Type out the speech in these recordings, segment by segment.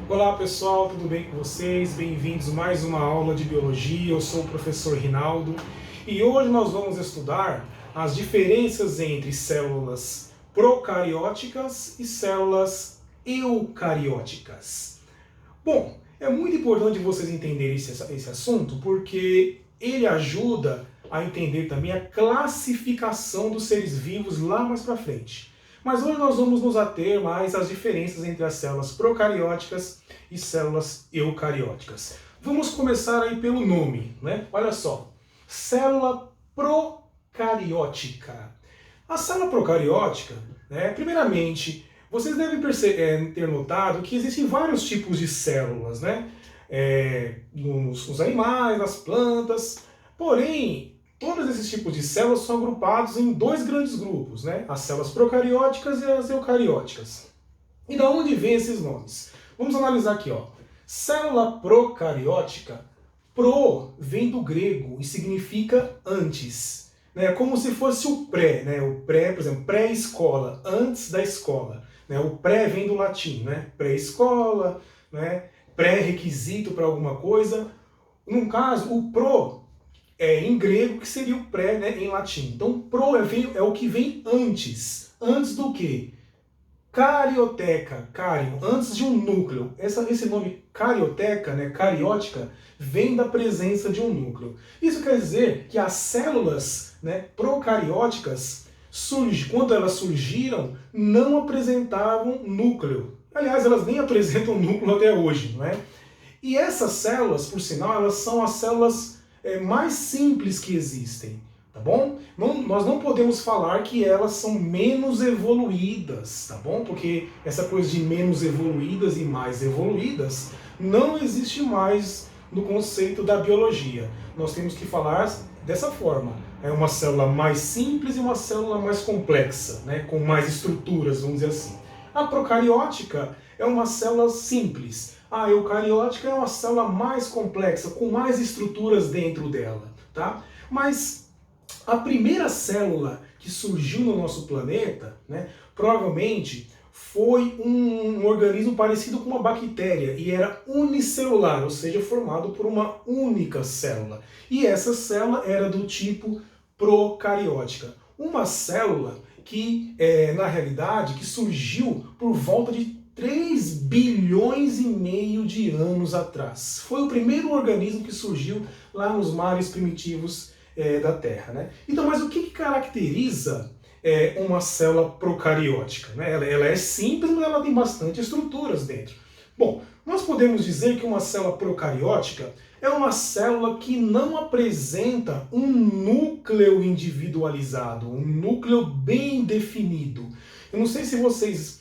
Olá pessoal, tudo bem com vocês? Bem-vindos a mais uma aula de biologia. Eu sou o professor Rinaldo e hoje nós vamos estudar as diferenças entre células procarióticas e células eucarióticas. Bom, é muito importante vocês entenderem esse assunto porque ele ajuda a entender também a classificação dos seres vivos lá mais para frente. Mas hoje nós vamos nos ater mais às diferenças entre as células procarióticas e células eucarióticas. Vamos começar aí pelo nome, né? Olha só, célula procariótica. A célula procariótica, né, primeiramente, vocês devem ter notado que existem vários tipos de células, né? Nos animais, nas plantas, porém, todos esses tipos de células são agrupados em dois grandes grupos, né? As células procarióticas e as eucarióticas. E da onde vêm esses nomes? Vamos analisar aqui, ó. Célula procariótica, pro vem do grego e significa antes. É como se fosse o pré, né? O pré, por exemplo, pré-escola, antes da escola. Né? O pré vem do latim, né? Pré-escola, né? Pré-requisito para alguma coisa. No caso, o pro em grego, que seria o pré, né, em latim. Então, pro é o que vem antes. Antes do quê? Carioteca, cário, antes de um núcleo. Esse nome carioteca, né, cariótica, vem da presença de um núcleo. Isso quer dizer que as células, né, procarióticas, quando elas surgiram, não apresentavam núcleo. Aliás, elas nem apresentam núcleo até hoje, não é? E essas células, por sinal, elas são as células mais simples que existem, tá bom? Nós não podemos falar que elas são menos evoluídas, tá bom? Porque essa coisa de menos evoluídas e mais evoluídas não existe mais no conceito da biologia. Nós temos que falar dessa forma. É uma célula mais simples e uma célula mais complexa, né? Com mais estruturas, vamos dizer assim. A procariótica é uma célula simples. A eucariótica é uma célula mais complexa, com mais estruturas dentro dela, tá? Mas a primeira célula que surgiu no nosso planeta, né, provavelmente foi um organismo parecido com uma bactéria e era unicelular, ou seja, formado por uma única célula. E essa célula era do tipo procariótica. Uma célula que, na realidade, que surgiu por volta de 3 bilhões e meio de anos atrás. Foi o primeiro organismo que surgiu lá nos mares primitivos da Terra. Né? Então, mas o que caracteriza uma célula procariótica? Né? Ela é simples, mas ela tem bastante estruturas dentro. Bom, nós podemos dizer que uma célula procariótica é uma célula que não apresenta um núcleo individualizado, um núcleo bem definido. Eu não sei se vocês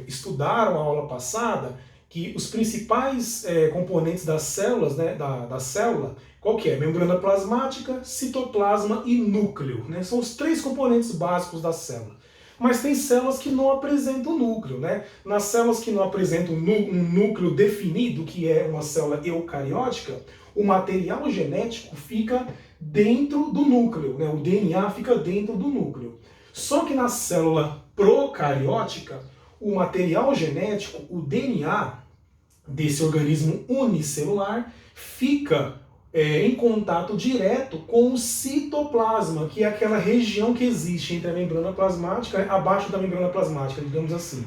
estudaram a aula passada que os principais componentes das células, né, da célula, qual que é? Membrana plasmática, citoplasma e núcleo. Né? São os três componentes básicos da célula. Mas tem células que não apresentam núcleo. Né? Nas células que não apresentam um núcleo definido, que é uma célula eucariótica, o material genético fica dentro do núcleo. Né? O DNA fica dentro do núcleo. Só que na célula procariótica, o material genético, o DNA desse organismo unicelular, fica em contato direto com o citoplasma, que é aquela região que existe entre a membrana plasmática, abaixo da membrana plasmática, digamos assim.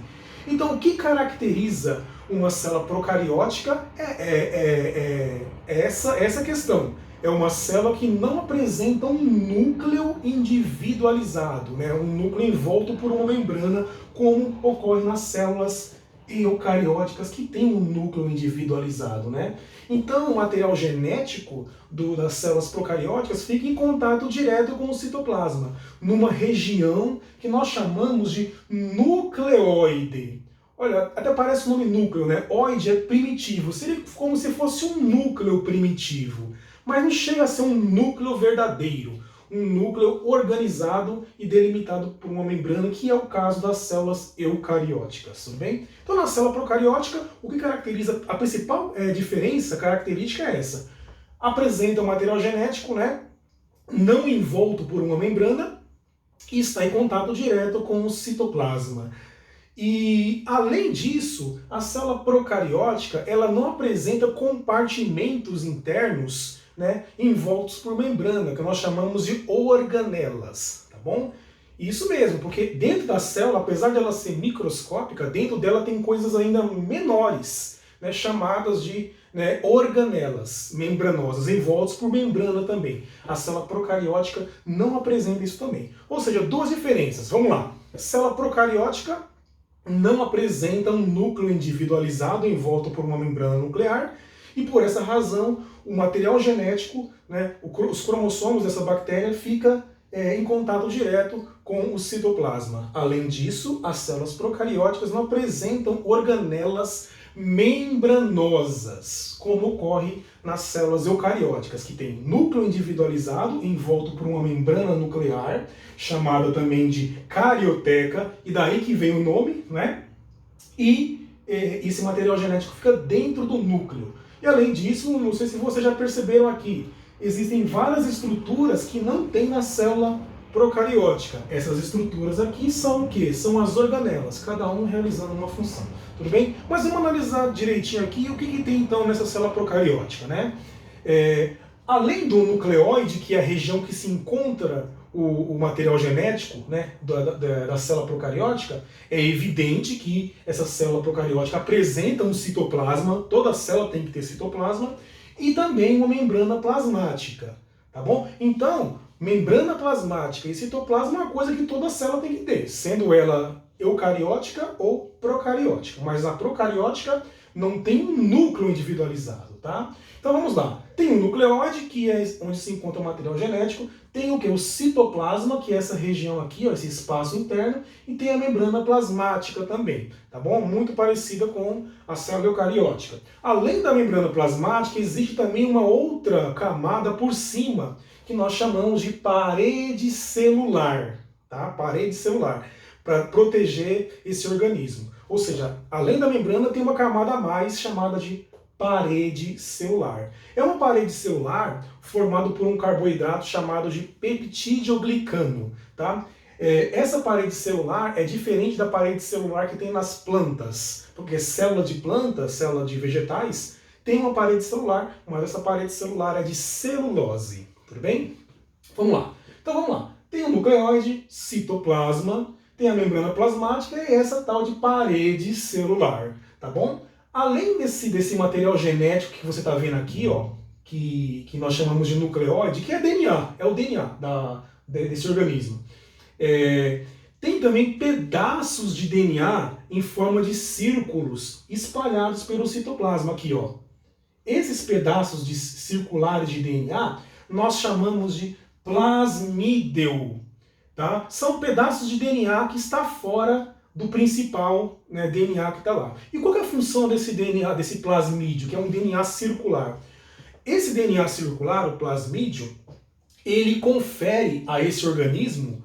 Então, o que caracteriza uma célula procariótica é essa questão. É uma célula que não apresenta um núcleo individualizado, né? Um núcleo envolto por uma membrana, como ocorre nas células eucarióticas que têm um núcleo individualizado. Né? Então, o material genético das células procarióticas fica em contato direto com o citoplasma, numa região que nós chamamos de nucleoide. Olha, até parece o nome núcleo, né? Oide é primitivo, seria como se fosse um núcleo primitivo. Mas não chega a ser um núcleo verdadeiro, um núcleo organizado e delimitado por uma membrana, que é o caso das células eucarióticas, tudo bem? Então, na célula procariótica, o que caracteriza, a principal característica é essa. Apresenta um material genético, né, não envolto por uma membrana e está em contato direto com o citoplasma. E, além disso, a célula procariótica ela não apresenta compartimentos internos, né, envoltos por membrana, que nós chamamos de organelas, tá bom? Isso mesmo, porque dentro da célula, apesar de ela ser microscópica, dentro dela tem coisas ainda menores, né, chamadas de, né, organelas membranosas, envoltos por membrana também. A célula procariótica não apresenta isso também. Ou seja, duas diferenças. Vamos lá. A célula procariótica não apresenta um núcleo individualizado envolto por uma membrana nuclear, e por essa razão o material genético, né, os cromossomos dessa bactéria fica em contato direto com o citoplasma. Além disso, as células procarióticas não apresentam organelas membranosas, como ocorre nas células eucarióticas, que tem núcleo individualizado envolto por uma membrana nuclear, chamada também de carioteca, e daí que vem o nome, né? E esse material genético fica dentro do núcleo. E além disso, não sei se vocês já perceberam aqui, existem várias estruturas que não tem na célula procariótica. Essas estruturas aqui são o quê? São as organelas, cada um realizando uma função. Tudo bem? Mas vamos analisar direitinho aqui o que tem então nessa célula procariótica, né? Além do nucleóide, que é a região que se encontra o material genético, né, da célula procariótica, é evidente que essa célula procariótica apresenta um citoplasma, toda célula tem que ter citoplasma, e também uma membrana plasmática, tá bom? Então, membrana plasmática e citoplasma é uma coisa que toda célula tem que ter, sendo ela eucariótica ou procariótica. Mas a procariótica não tem um núcleo individualizado, tá? Então vamos lá. Tem o nucleóide, que é onde se encontra o material genético, tem o que? O citoplasma, que é essa região aqui, ó, esse espaço interno, e tem a membrana plasmática também, tá bom? Muito parecida com a célula eucariótica. Além da membrana plasmática, existe também uma outra camada por cima, que nós chamamos de parede celular, tá? Parede celular, para proteger esse organismo. Ou seja, além da membrana, tem uma camada a mais chamada de parede celular. É uma parede celular formada por um carboidrato chamado de peptidoglicano, tá? Essa parede celular é diferente da parede celular que tem nas plantas, porque célula de plantas, célula de vegetais, tem uma parede celular, mas essa parede celular é de celulose, tudo bem? Vamos lá. Então vamos lá. Tem o nucleóide, citoplasma, tem a membrana plasmática e essa tal de parede celular, tá bom? Além desse material genético que você está vendo aqui, ó, que nós chamamos de nucleóide, que é DNA, é o DNA desse organismo. Tem também pedaços de DNA em forma de círculos espalhados pelo citoplasma aqui, ó. Esses pedaços circulares de DNA nós chamamos de plasmídeo, tá? São pedaços de DNA que está fora do principal, né, DNA que está lá. E qual é a função desse DNA, desse plasmídio, que é um DNA circular? Esse DNA circular, o plasmídio, ele confere a esse organismo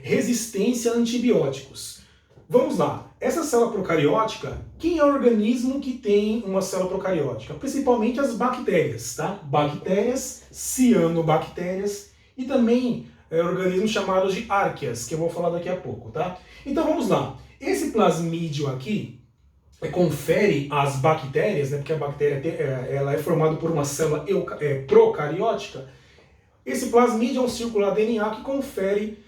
resistência a antibióticos. Vamos lá. Essa célula procariótica, quem é o organismo que tem uma célula procariótica? Principalmente as bactérias, tá? Bactérias, cianobactérias e também organismos chamados de árqueas, que eu vou falar daqui a pouco, tá? Então vamos lá. Esse plasmídio aqui confere às bactérias, né, porque a bactéria ela é formada por uma célula procariótica. Esse plasmídio é um circular DNA que confere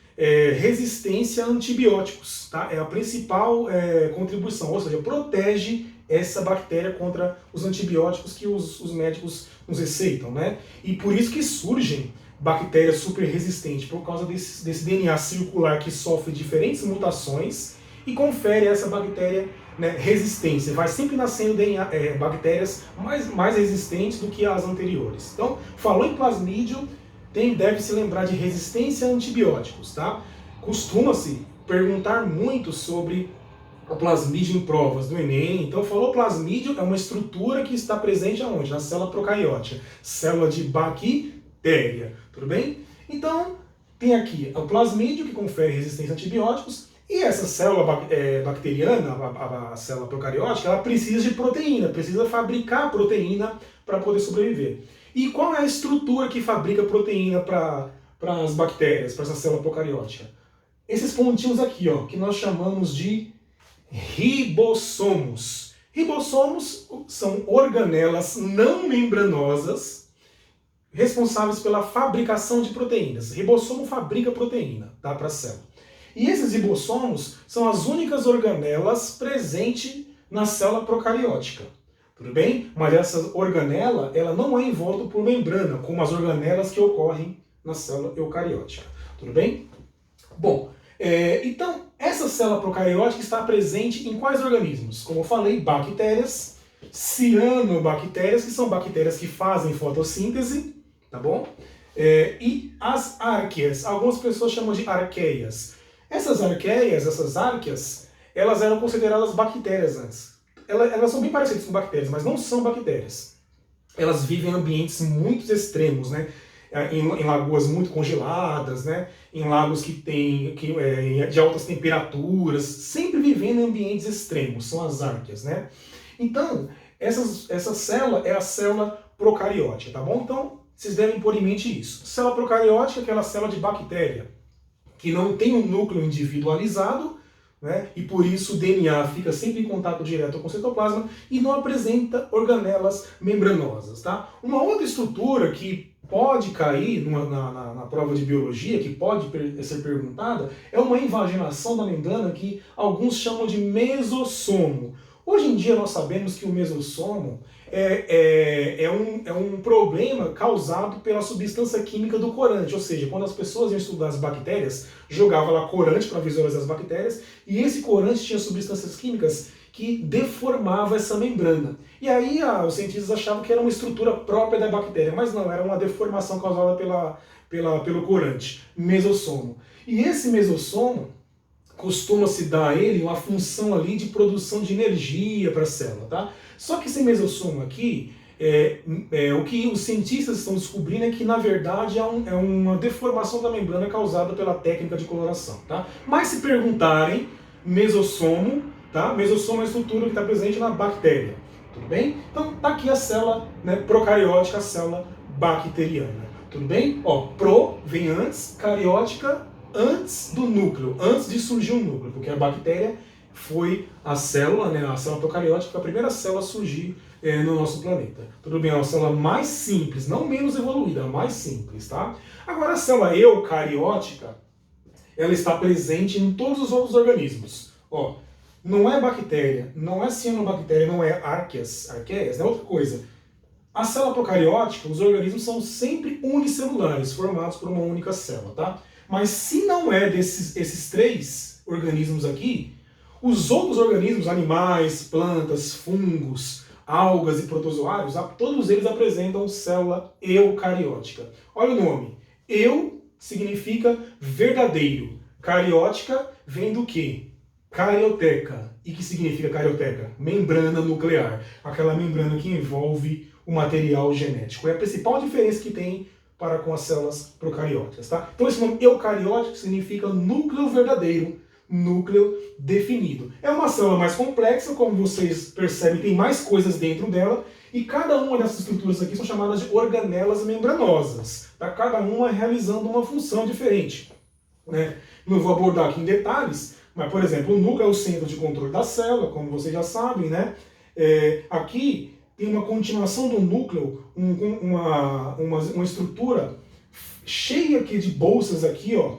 resistência a antibióticos, tá? É a principal contribuição, ou seja, protege essa bactéria contra os antibióticos que os médicos nos receitam, né? E por isso que surgem bactérias super resistentes, por causa desse DNA circular que sofre diferentes mutações e confere a essa bactéria, né, resistência. Vai sempre nascendo bactérias mais resistentes do que as anteriores. Então, falou em plasmídio, deve se lembrar de resistência a antibióticos, tá? Costuma-se perguntar muito sobre o plasmídio em provas do Enem. Então, falou plasmídio, é uma estrutura que está presente aonde? Na célula procariótica, célula de bactéria, tudo bem? Então, tem aqui o plasmídio, que confere resistência a antibióticos, e essa célula bacteriana, a célula procariótica, ela precisa de proteína, precisa fabricar proteína para poder sobreviver. E qual é a estrutura que fabrica proteína para as bactérias, para essa célula procariótica? esses pontinhos aqui, ó, que nós chamamos de ribossomos. Ribossomos são organelas não membranosas responsáveis pela fabricação de proteínas. Ribossomo fabrica proteína, tá, para a célula. E esses ribossomos são as únicas organelas presentes na célula procariótica. Tudo bem? Mas essa organela, ela não é envolta por membrana, como as organelas que ocorrem na célula eucariótica. Tudo bem? Bom, então, essa célula procariótica está presente em quais organismos? Como eu falei, bactérias, cianobactérias, que são bactérias que fazem fotossíntese, tá bom? E as árqueas, algumas pessoas chamam de arqueias. Essas arqueias, essas árqueas, elas eram consideradas bactérias antes. Elas são bem parecidas com bactérias, mas não são bactérias. Elas vivem em ambientes muito extremos, né? Em lagoas muito congeladas, né? Em lagos de altas temperaturas, sempre vivendo em ambientes extremos, são as árqueas, né? Então, essa célula é a célula procariótica, tá bom? Então, vocês devem pôr em mente isso. Célula procariótica é aquela célula de bactéria que não tem um núcleo individualizado, né? E por isso o DNA fica sempre em contato direto com o citoplasma e não apresenta organelas membranosas, tá? Uma outra estrutura que pode cair na prova de biologia, que pode ser perguntada, é uma invaginação da membrana que alguns chamam de mesossomo. Hoje em dia nós sabemos que o mesossomo é um problema causado pela substância química do corante, ou seja, quando as pessoas iam estudar as bactérias, jogavam lá corante para visualizar as bactérias, e esse corante tinha substâncias químicas que deformava essa membrana. E aí os cientistas achavam que era uma estrutura própria da bactéria, mas não, era uma deformação causada pelo corante, mesossomo. E esse mesossomo costuma-se dar a ele uma função ali de produção de energia para a célula, tá? Só que esse mesossomo aqui, o que os cientistas estão descobrindo é que, na verdade, é uma deformação da membrana causada pela técnica de coloração, tá? Mas se perguntarem, mesossomo, tá? Mesossomo é a estrutura que está presente na bactéria, tudo bem? Então, tá aqui a célula, né, procariótica, a célula bacteriana, tudo bem? Ó, pro vem antes, cariótica antes do núcleo, antes de surgir o núcleo, porque a bactéria foi a célula, né, a célula procariótica, foi a primeira célula a surgir no nosso planeta. Tudo bem, é uma célula mais simples, não menos evoluída, mais simples, tá? Agora, a célula eucariótica, ela está presente em todos os outros organismos. Ó, não é bactéria, não é cianobactéria, não é arqueias, é outra coisa. A célula procariótica, os organismos são sempre unicelulares, formados por uma única célula, tá? Mas se não é esses três organismos aqui, os outros organismos, animais, plantas, fungos, algas e protozoários, todos eles apresentam célula eucariótica. Olha o nome. Eu significa verdadeiro. Cariótica vem do quê? Carioteca. E que significa carioteca? Membrana nuclear. Aquela membrana que envolve o material genético. É a principal diferença que tem para com as células procarióticas, tá? Então esse nome eucariótico significa núcleo verdadeiro, núcleo definido. É uma célula mais complexa, como vocês percebem, tem mais coisas dentro dela, e cada uma dessas estruturas aqui são chamadas de organelas membranosas, tá? Cada uma realizando uma função diferente, né? Não vou abordar aqui em detalhes, mas, por exemplo, o núcleo é o centro de controle da célula, como vocês já sabem, né? Aqui tem uma continuação do núcleo, uma estrutura cheia aqui de bolsas aqui, ó,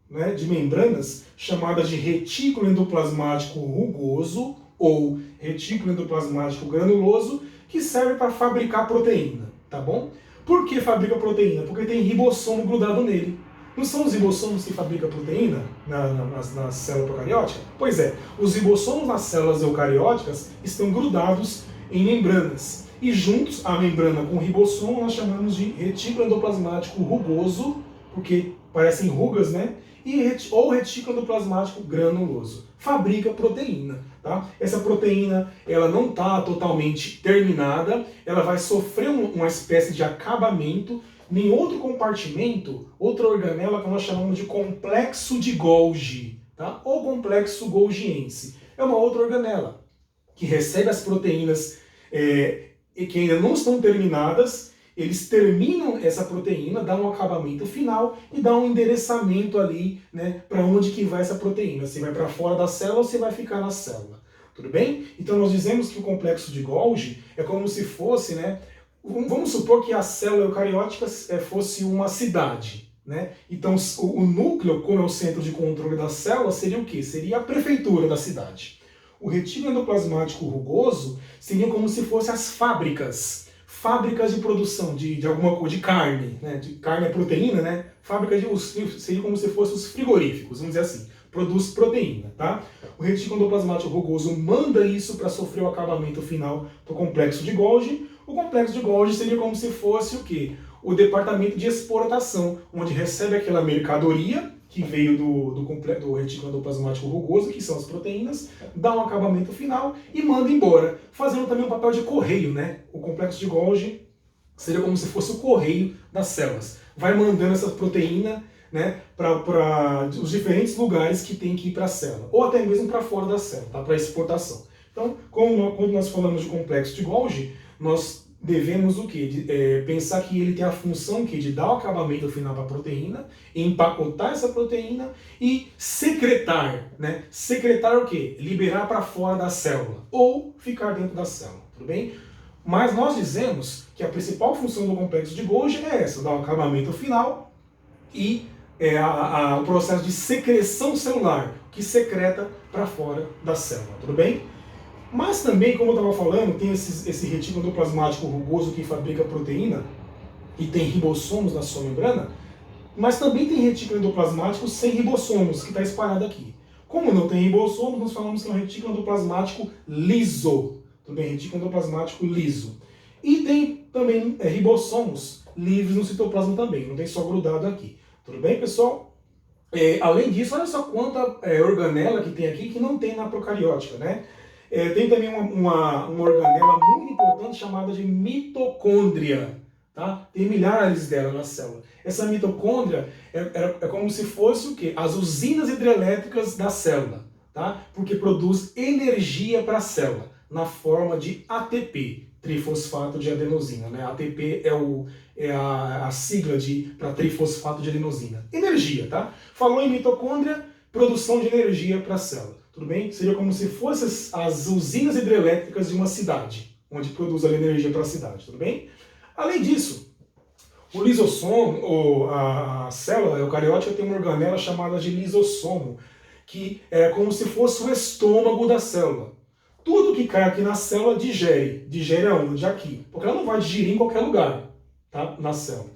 né, de membranas, chamadas de retículo endoplasmático rugoso ou retículo endoplasmático granuloso, que serve para fabricar proteína, tá bom? Por que fabrica proteína? Porque tem ribossomo grudado nele. Não são os ribossomos que fabricam proteína na célula procariótica? Pois é, os ribossomos nas células eucarióticas estão grudados em membranas. E juntos, a membrana com o ribossomo nós chamamos de retículo endoplasmático rugoso, porque parecem rugas, né? Ou retículo endoplasmático granuloso. Fabrica proteína, tá? Essa proteína, ela não está totalmente terminada, ela vai sofrer uma espécie de acabamento em outro compartimento, outra organela que nós chamamos de complexo de Golgi, tá? Ou complexo golgiense. É uma outra organela que recebe as proteínas que ainda não estão terminadas eles terminam essa proteína, dão um acabamento final e dão um endereçamento ali, né, para onde que vai essa proteína. Se vai para fora da célula ou se vai ficar na célula. Tudo bem? Então nós dizemos que o complexo de Golgi é como se fosse, né, vamos supor que a célula eucariótica fosse uma cidade, né? Então o núcleo, como é o centro de controle da célula, seria o quê? Seria a prefeitura da cidade. O retículo endoplasmático rugoso seria como se fossem as fábricas de produção de alguma coisa, de carne, né? De carne é proteína, né? Seria como se fossem os frigoríficos, vamos dizer assim, produz proteína, tá? O retículo endoplasmático rugoso manda isso para sofrer o acabamento final do complexo de Golgi. O complexo de Golgi seria como se fosse o quê? O departamento de exportação, onde recebe aquela mercadoria que veio do retículo endoplasmático rugoso, que são as proteínas, dá um acabamento final e manda embora, fazendo também um papel de correio, né? O complexo de Golgi seria como se fosse o correio das células. Vai mandando essa proteína, né, para os diferentes lugares que tem que ir para a célula, ou até mesmo para fora da célula, tá? Para exportação. Então, quando nós falamos de complexo de Golgi, nós devemos o quê? Pensar que ele tem a função de dar o acabamento final para a proteína, empacotar essa proteína e secretar, né? Secretar o quê? Liberar para fora da célula ou ficar dentro da célula, tudo bem? Mas nós dizemos que a principal função do complexo de Golgi é essa, dar o acabamento final e o processo de secreção celular, que secreta para fora da célula, tudo bem? Mas também, como eu estava falando, tem esse retículo endoplasmático rugoso que fabrica proteína e tem ribossomos na sua membrana, mas também tem retículo endoplasmático sem ribossomos, que está espalhado aqui. Como não tem ribossomos, nós falamos que é um retículo endoplasmático liso, tudo bem? Retículo endoplasmático liso. E tem também ribossomos livres no citoplasma também, não tem só grudado aqui. Tudo bem, pessoal? Além disso, olha só quanta organela que tem aqui que não tem na procariótica, né? Tem também uma organela muito importante chamada de mitocôndria, tá? Tem milhares dela na célula. Essa mitocôndria é como se fosse o quê? As usinas hidrelétricas da célula, tá? Porque produz energia para a célula na forma de ATP, trifosfato de adenosina, né? ATP é a sigla para trifosfato de adenosina. Energia, tá? Falou em mitocôndria, produção de energia para a célula. Tudo bem? Seria como se fossem as usinas hidrelétricas de uma cidade, onde produz a energia para a cidade, tudo bem? Além disso, o lisossomo, ou a célula eucariótica, tem uma organela chamada de lisossomo, que é como se fosse o estômago da célula. Tudo que cai aqui na célula digere. Digere aonde? Aqui. Porque ela não vai digerir em qualquer lugar, tá? Na célula.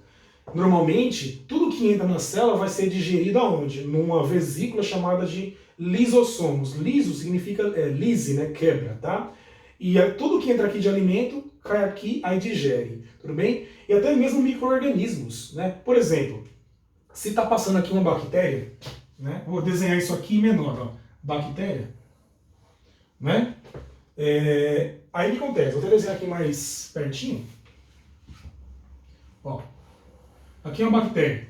Normalmente, tudo que entra na célula vai ser digerido aonde? Numa vesícula chamada de lisossomos. Liso significa lise, né? Quebra, tá? E tudo que entra aqui de alimento cai aqui, aí digere, tudo bem? E até mesmo micro-organismos, né? Por exemplo, se está passando aqui uma bactéria, né? Vou desenhar isso aqui menor, ó. Bactéria, né? Aí o que acontece? Vou até desenhar aqui mais pertinho. Ó, aqui é uma bactéria.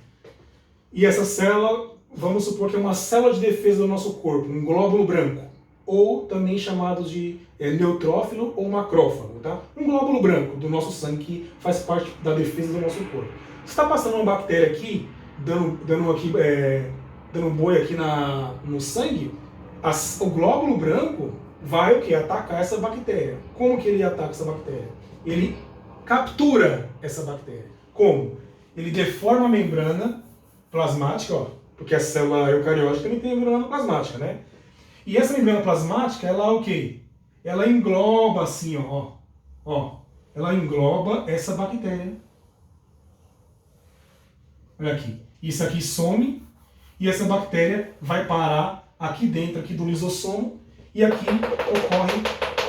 E essa célula, vamos supor que é uma célula de defesa do nosso corpo, um glóbulo branco, ou também chamado de neutrófilo ou macrófago, tá? Um glóbulo branco do nosso sangue que faz parte da defesa do nosso corpo. Se está passando uma bactéria aqui, dando boi aqui no sangue, o glóbulo branco vai o quê? Atacar essa bactéria. Como que ele ataca essa bactéria? Ele captura essa bactéria. Como? Ele deforma a membrana plasmática, ó, porque a célula eucariótica também tem membrana plasmática, né? E essa membrana plasmática, ela o quê? Ela engloba assim, ó. Ela engloba essa bactéria. Olha aqui. Isso aqui some e essa bactéria vai parar aqui dentro aqui do lisossomo e aqui ocorre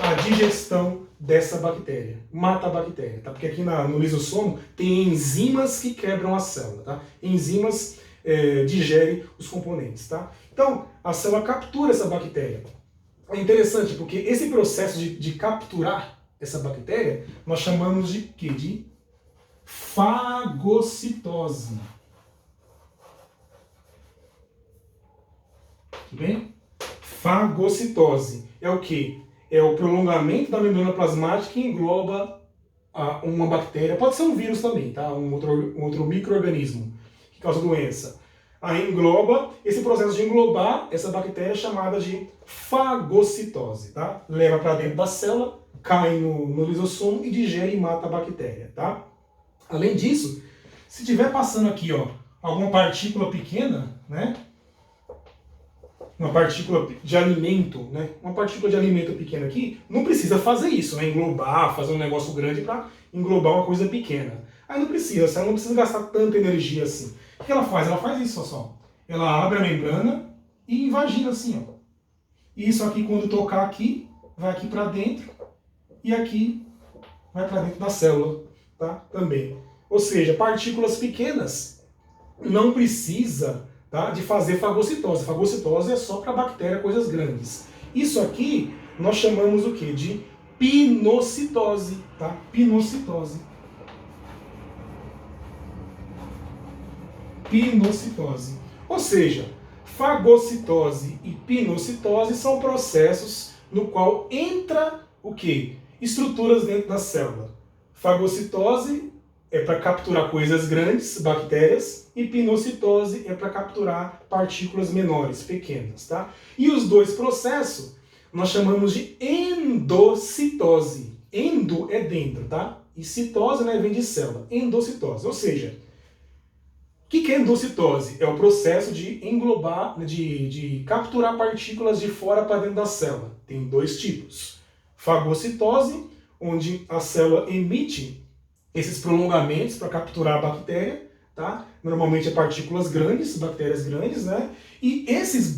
a digestão dessa bactéria. Mata a bactéria, tá? Porque aqui no lisossomo tem enzimas que quebram a célula, tá? Enzimas digerem os componentes, tá? Então, a célula captura essa bactéria. É interessante porque esse processo de capturar essa bactéria, nós chamamos de quê? De fagocitose. Tudo bem? Fagocitose é o quê? É o prolongamento da membrana plasmática que engloba uma bactéria, pode ser um vírus também, tá? Um outro micro-organismo que causa doença. Aí engloba, esse processo de englobar essa bactéria é chamada de fagocitose, tá? Leva para dentro da célula, cai no lisossomo e digere e mata a bactéria, tá? Além disso, se estiver passando aqui, ó, alguma partícula pequena, né? Uma partícula de alimento, né? Uma partícula de alimento pequena aqui, não precisa fazer isso, né? Englobar, fazer um negócio grande para englobar uma coisa pequena. Aí não precisa, ela não precisa gastar tanta energia assim. O que ela faz? Ela faz isso, só. Ela abre a membrana e invagina assim, ó. E isso aqui, quando tocar aqui, vai aqui para dentro e aqui vai para dentro da célula, tá? Também. Ou seja, partículas pequenas não precisa, tá, de fazer fagocitose. Fagocitose é só para bactéria, coisas grandes. Isso aqui nós chamamos o quê? De pinocitose, tá? Pinocitose. Pinocitose. Ou seja, fagocitose e pinocitose são processos no qual entra o quê? Estruturas dentro da célula. Fagocitose é para capturar coisas grandes, bactérias, e pinocitose é para capturar partículas menores, pequenas, tá? E os dois processos nós chamamos de endocitose. Endo é dentro, tá? E citose, né, vem de célula. Endocitose, ou seja, o que é endocitose? É o processo de englobar, de capturar partículas de fora para dentro da célula. Tem dois tipos. Fagocitose, onde a célula emite esses prolongamentos para capturar a bactéria, tá? Normalmente é partículas grandes, bactérias grandes, né? E esses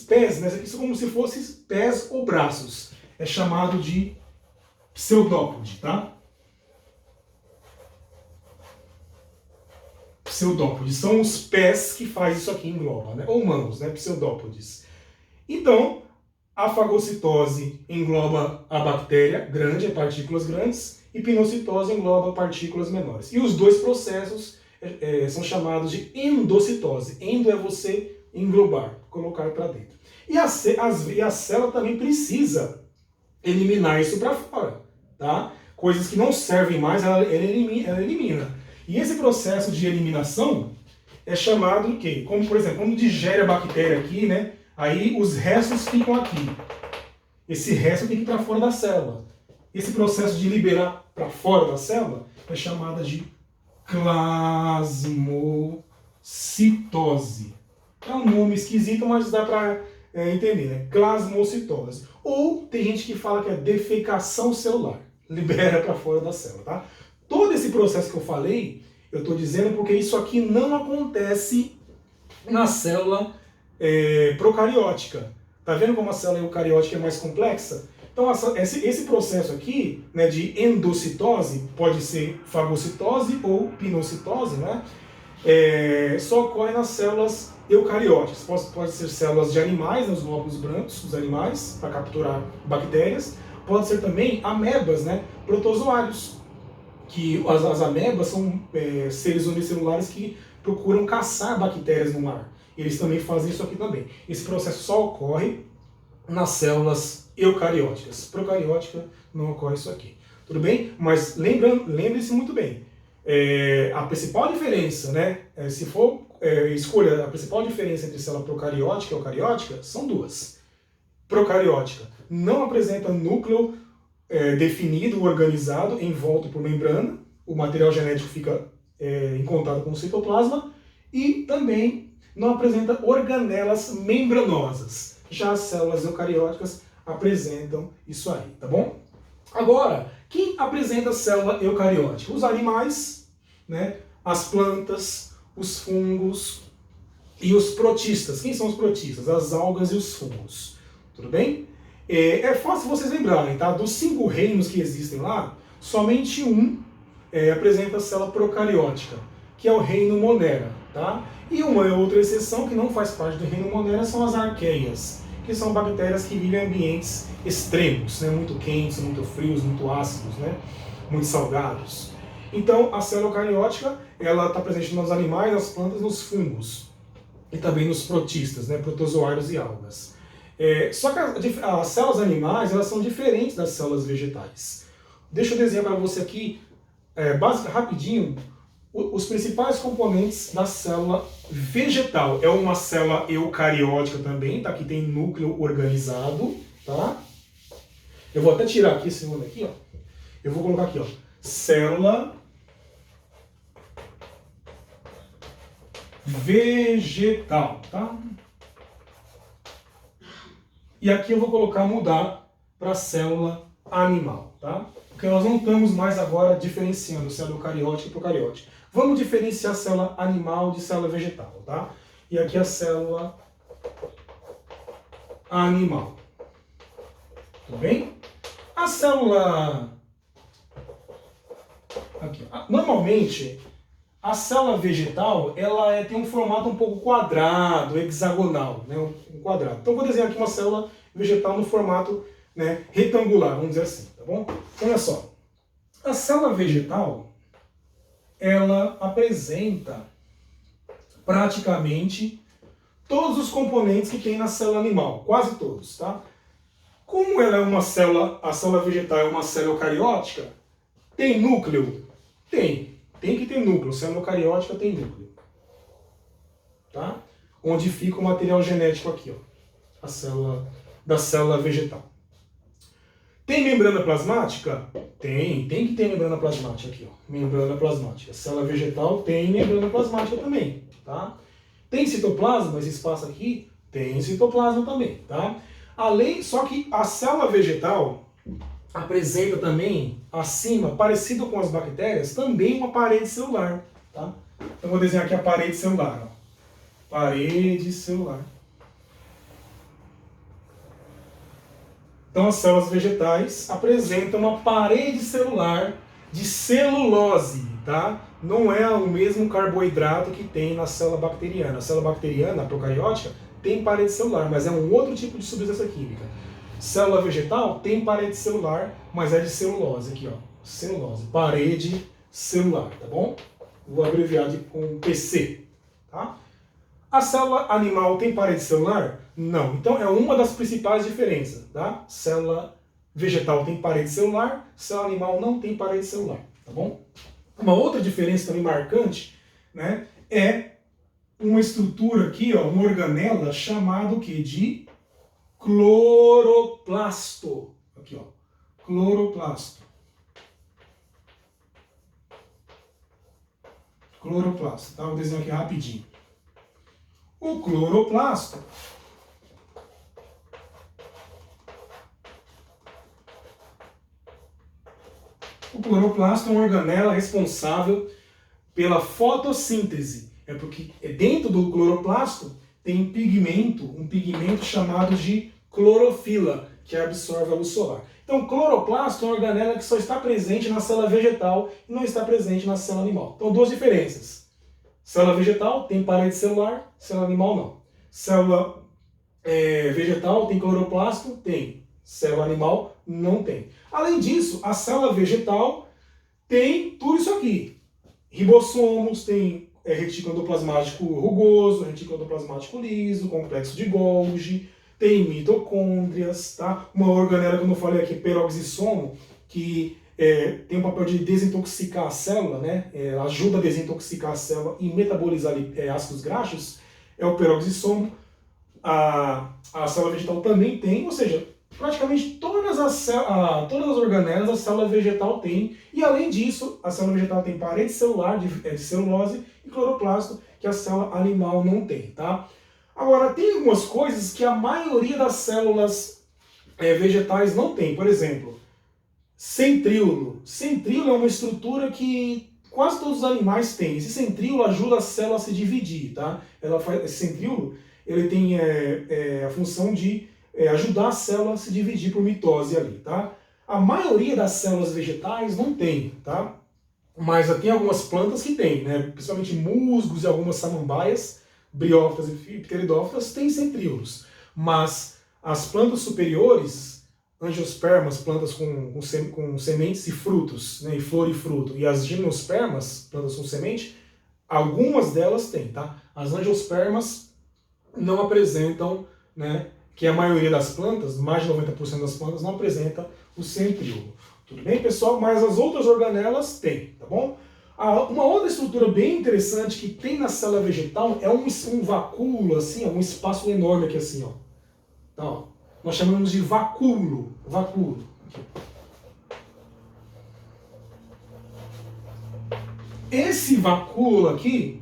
pés, né? Isso é como se fossem pés ou braços. É chamado de pseudópode, tá? Pseudópodes são os pés que faz isso aqui, engloba, né? Ou mãos, né? Pseudópodes. Então, a fagocitose engloba a bactéria grande, partículas grandes, e pinocitose engloba partículas menores. E os dois processos são chamados de endocitose. Endo é você englobar, colocar para dentro. E a célula também precisa eliminar isso para fora, tá? Coisas que não servem mais, ela elimina. E esse processo de eliminação é chamado de quê? Como, por exemplo, quando digere a bactéria aqui, né? Aí os restos ficam aqui. Esse resto tem que ir para fora da célula. Esse processo de liberar para fora da célula é chamado de plasmocitose. É um nome esquisito, mas dá para entender, né? Plasmocitose. Ou tem gente que fala que é defecação celular. Libera para fora da célula, tá? Todo esse processo que eu falei, eu estou dizendo porque isso aqui não acontece na célula procariótica. Tá vendo como a célula eucariótica é mais complexa? Então esse processo aqui, né, de endocitose, pode ser fagocitose ou pinocitose, né? Só ocorre nas células eucarióticas. Pode ser células de animais, nos glóbulos brancos, os animais, para capturar bactérias. Pode ser também amebas, né, protozoários. Que as amebas são seres unicelulares que procuram caçar bactérias no mar. Eles também fazem isso aqui também. Esse processo só ocorre nas células eucarióticas. Procariótica não ocorre isso aqui. Tudo bem? Mas lembre-se muito bem. A principal diferença, né? Se for escolha, a principal diferença entre célula procariótica e eucariótica são duas. Procariótica não apresenta núcleo definido, organizado, envolto por membrana, o material genético fica em contato com o citoplasma, e também não apresenta organelas membranosas. Já as células eucarióticas apresentam isso aí, tá bom? Agora, quem apresenta célula eucariótica? Os animais, né? As plantas, os fungos e os protistas. Quem são os protistas? As algas e os fungos. Tudo bem? É fácil vocês lembrarem, tá? Dos 5 reinos que existem lá, somente um apresenta célula procariótica, que é o reino Monera, tá? E uma outra exceção que não faz parte do reino Monera são as arqueias, que são bactérias que vivem em ambientes extremos, né? Muito quentes, muito frios, muito ácidos, né? Muito salgados. Então, a célula eucariótica, ela está presente nos animais, nas plantas, nos fungos e também nos protistas, né? Protozoários e algas. Só que as células animais, elas são diferentes das células vegetais. deixa eu desenhar para você aqui, rapidinho, os principais componentes da célula vegetal. É uma célula eucariótica também, tá? Que tem núcleo organizado, tá? Eu vou até tirar aqui esse nome aqui, ó. Eu vou colocar aqui, ó, célula vegetal, tá? E aqui eu vou mudar para célula animal, tá? Porque nós não estamos mais agora diferenciando célula eucariótica e procariótica. Vamos diferenciar célula animal de célula vegetal, tá? E aqui a célula animal. Tudo bem? A célula... Aqui. Normalmente, a célula vegetal ela tem um formato um pouco quadrado, hexagonal, né? Um quadrado. Então, vou desenhar aqui uma célula vegetal no formato, né, retangular, vamos dizer assim, tá bom? Então, olha só. A célula vegetal, ela apresenta praticamente todos os componentes que tem na célula animal, quase todos, tá? Como ela é uma célula, a célula vegetal é uma célula eucariótica, tem núcleo? Tem que ter núcleo. Célula eucariótica tem núcleo. Tá? Onde fica o material genético aqui, ó. A célula da célula vegetal. Tem membrana plasmática? Tem que ter membrana plasmática aqui, ó. Membrana plasmática. A célula vegetal tem membrana plasmática também, tá? Tem citoplasma, esse espaço aqui? Tem citoplasma também, tá? Só que a célula vegetal apresenta também, acima, parecido com as bactérias, também uma parede celular, tá? Então vou desenhar aqui a parede celular, ó. Parede celular. Então as células vegetais apresentam uma parede celular de celulose, tá? Não é o mesmo carboidrato que tem na célula bacteriana. A célula bacteriana, a procariótica, tem parede celular, mas é um outro tipo de substância química. Célula vegetal tem parede celular, mas é de celulose aqui, ó. Celulose, parede celular, tá bom? Vou abreviar com PC, tá? A célula animal tem parede celular? Não. Então é uma das principais diferenças, tá? Célula vegetal tem parede celular, célula animal não tem parede celular, tá bom? Uma outra diferença também marcante, né, é uma estrutura aqui, ó, uma organela chamada o quê? De cloroplasto. Aqui, ó. Cloroplasto. Cloroplasto, tá? Vou desenhar aqui rapidinho. O cloroplasto é uma organela responsável pela fotossíntese. É porque dentro do cloroplasto tem um pigmento chamado de clorofila, que absorve a luz solar. Então, cloroplasto é uma organela que só está presente na célula vegetal e não está presente na célula animal. Então, duas diferenças. Célula vegetal tem parede celular, célula animal não. Célula vegetal tem cloroplasto? Tem. Célula animal não tem. Além disso, a célula vegetal tem tudo isso aqui. Ribossomos, tem retículo endoplasmático rugoso, retículo endoplasmático liso, complexo de Golgi, tem mitocôndrias, tá? Uma organela que eu não falei aqui, peroxissomo, que tem o papel de desintoxicar a célula, né? Ajuda a desintoxicar a célula e metabolizar ácidos graxos, é o peroxissomo. A célula vegetal também tem, ou seja, praticamente todas as organelas a célula vegetal tem, e além disso, a célula vegetal tem parede celular de celulose e cloroplasto, que a célula animal não tem, tá? Agora, tem algumas coisas que a maioria das células vegetais não tem. Por exemplo, centríolo. Centríolo é uma estrutura que quase todos os animais têm. Esse centríolo ajuda a célula a se dividir, tá? Esse centríolo ele tem a função de ajudar a célula a se dividir por mitose ali, tá? A maioria das células vegetais não tem, tá? Mas tem algumas plantas que tem, né? Principalmente musgos e algumas samambaias, briófitas e pteridófitas, têm centríolos. Mas as plantas superiores, angiospermas, plantas com sementes e frutos, né? E flor e fruto, e as gimnospermas, plantas com semente, algumas delas têm, tá? As angiospermas não apresentam, né? Que a maioria das plantas, mais de 90% das plantas, não apresenta o centríolo. Tudo bem, pessoal? Mas as outras organelas têm, tá bom? Uma outra estrutura bem interessante que tem na célula vegetal é um vacúolo, assim, ó, um espaço enorme aqui assim, ó. Então, ó, nós chamamos de vacúolo. Vacúolo. Aqui. Esse vacúolo aqui,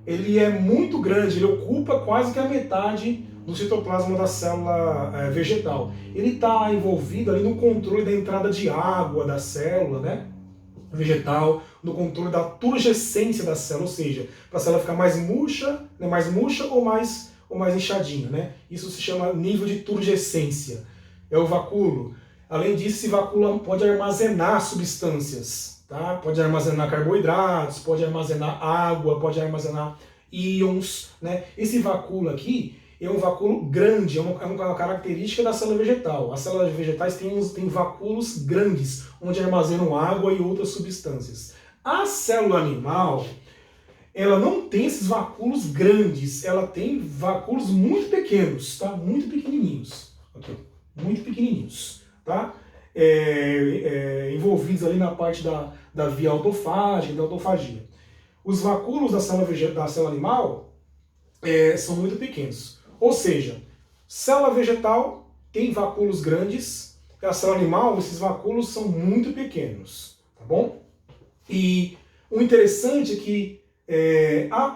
ele é muito grande, ele ocupa quase que a metade do citoplasma da célula vegetal. Ele está envolvido ali no controle da entrada de água da célula, né, vegetal, no controle da turgescência da célula, ou seja, para a célula ficar mais murcha, né, ou mais inchadinha, né? Isso se chama nível de turgescência. É o vacúolo. Além disso, esse vacúolo pode armazenar substâncias, tá? Pode armazenar carboidratos, pode armazenar água, pode armazenar íons, né? Esse vacúolo aqui é um vacúolo grande, é uma característica da célula vegetal. As células vegetais têm vacúolos grandes, onde armazenam água e outras substâncias. A célula animal, ela não tem esses vacúolos grandes, ela tem vacúolos muito pequenos, tá? Muito pequenininhos. Okay. Muito pequenininhos, tá? Envolvidos ali na parte da via autofágica, da autofagia. Os vacúolos da célula animal são muito pequenos. Ou seja, célula vegetal tem vacúolos grandes, a célula animal, esses vacúolos são muito pequenos, tá bom? E o interessante é que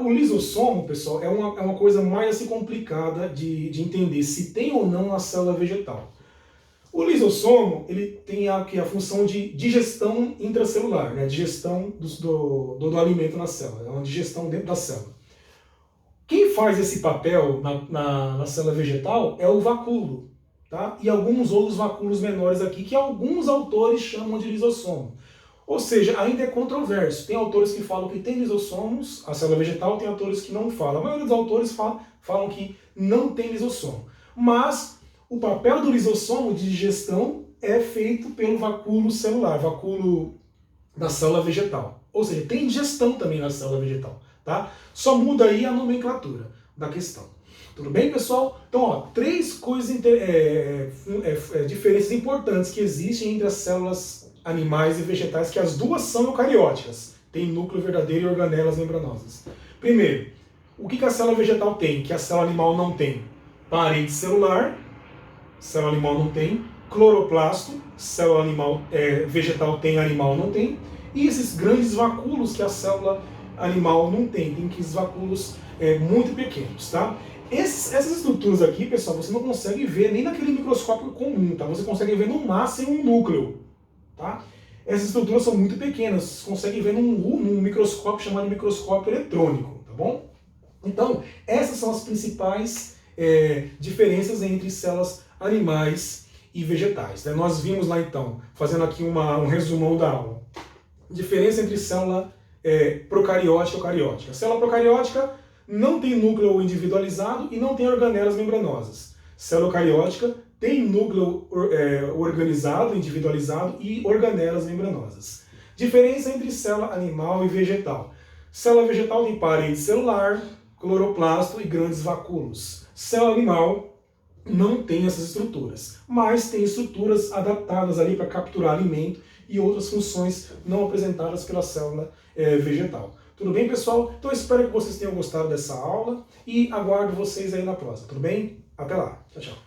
o lisossomo, pessoal, é uma coisa mais assim, complicada de entender se tem ou não na célula vegetal. O lisossomo, ele tem a função de digestão intracelular, né? Digestão do alimento na célula, é uma digestão dentro da célula. Quem faz esse papel na célula vegetal é o vacúolo, tá? E alguns outros vacúolos menores aqui, que alguns autores chamam de lisossomo. Ou seja, ainda é controverso. Tem autores que falam que tem lisossomos, a célula vegetal, tem autores que não falam. A maioria dos autores falam que não tem lisossomo. Mas o papel do lisossomo de digestão é feito pelo vacúolo celular, vacúolo da célula vegetal. Ou seja, tem digestão também na célula vegetal, tá? Só muda aí a nomenclatura da questão. Tudo bem, pessoal? Então, ó, 3 coisas, diferenças importantes que existem entre as células animais e vegetais, que as duas são eucarióticas. Tem núcleo verdadeiro e organelas membranosas. Primeiro, o que a célula vegetal tem, que a célula animal não tem? Parede celular, célula animal não tem. Cloroplasto, célula animal, vegetal tem, animal não tem. E esses grandes vacúolos que a célula animal não tem. Tem aqueles vacúolos muito pequenos, tá? Essas estruturas aqui, pessoal, você não consegue ver nem naquele microscópio comum, tá? Você consegue ver no máximo um núcleo, tá? Essas estruturas são muito pequenas, você consegue ver num microscópio chamado microscópio eletrônico, tá bom? Então, essas são as principais diferenças entre células animais e vegetais, né? Nós vimos lá então, fazendo aqui um resumão da aula, diferença entre célula procariótica e eucariótica. A célula procariótica não tem núcleo individualizado e não tem organelas membranosas. Célula eucariótica tem núcleo organizado, individualizado e organelas membranosas. Diferença entre célula animal e vegetal. Célula vegetal tem parede celular, cloroplasto e grandes vacúolos. Célula animal não tem essas estruturas, mas tem estruturas adaptadas ali para capturar alimento e outras funções não apresentadas pela célula vegetal. Tudo bem, pessoal? Então eu espero que vocês tenham gostado dessa aula e aguardo vocês aí na próxima, tudo bem? Até lá. Tchau, tchau.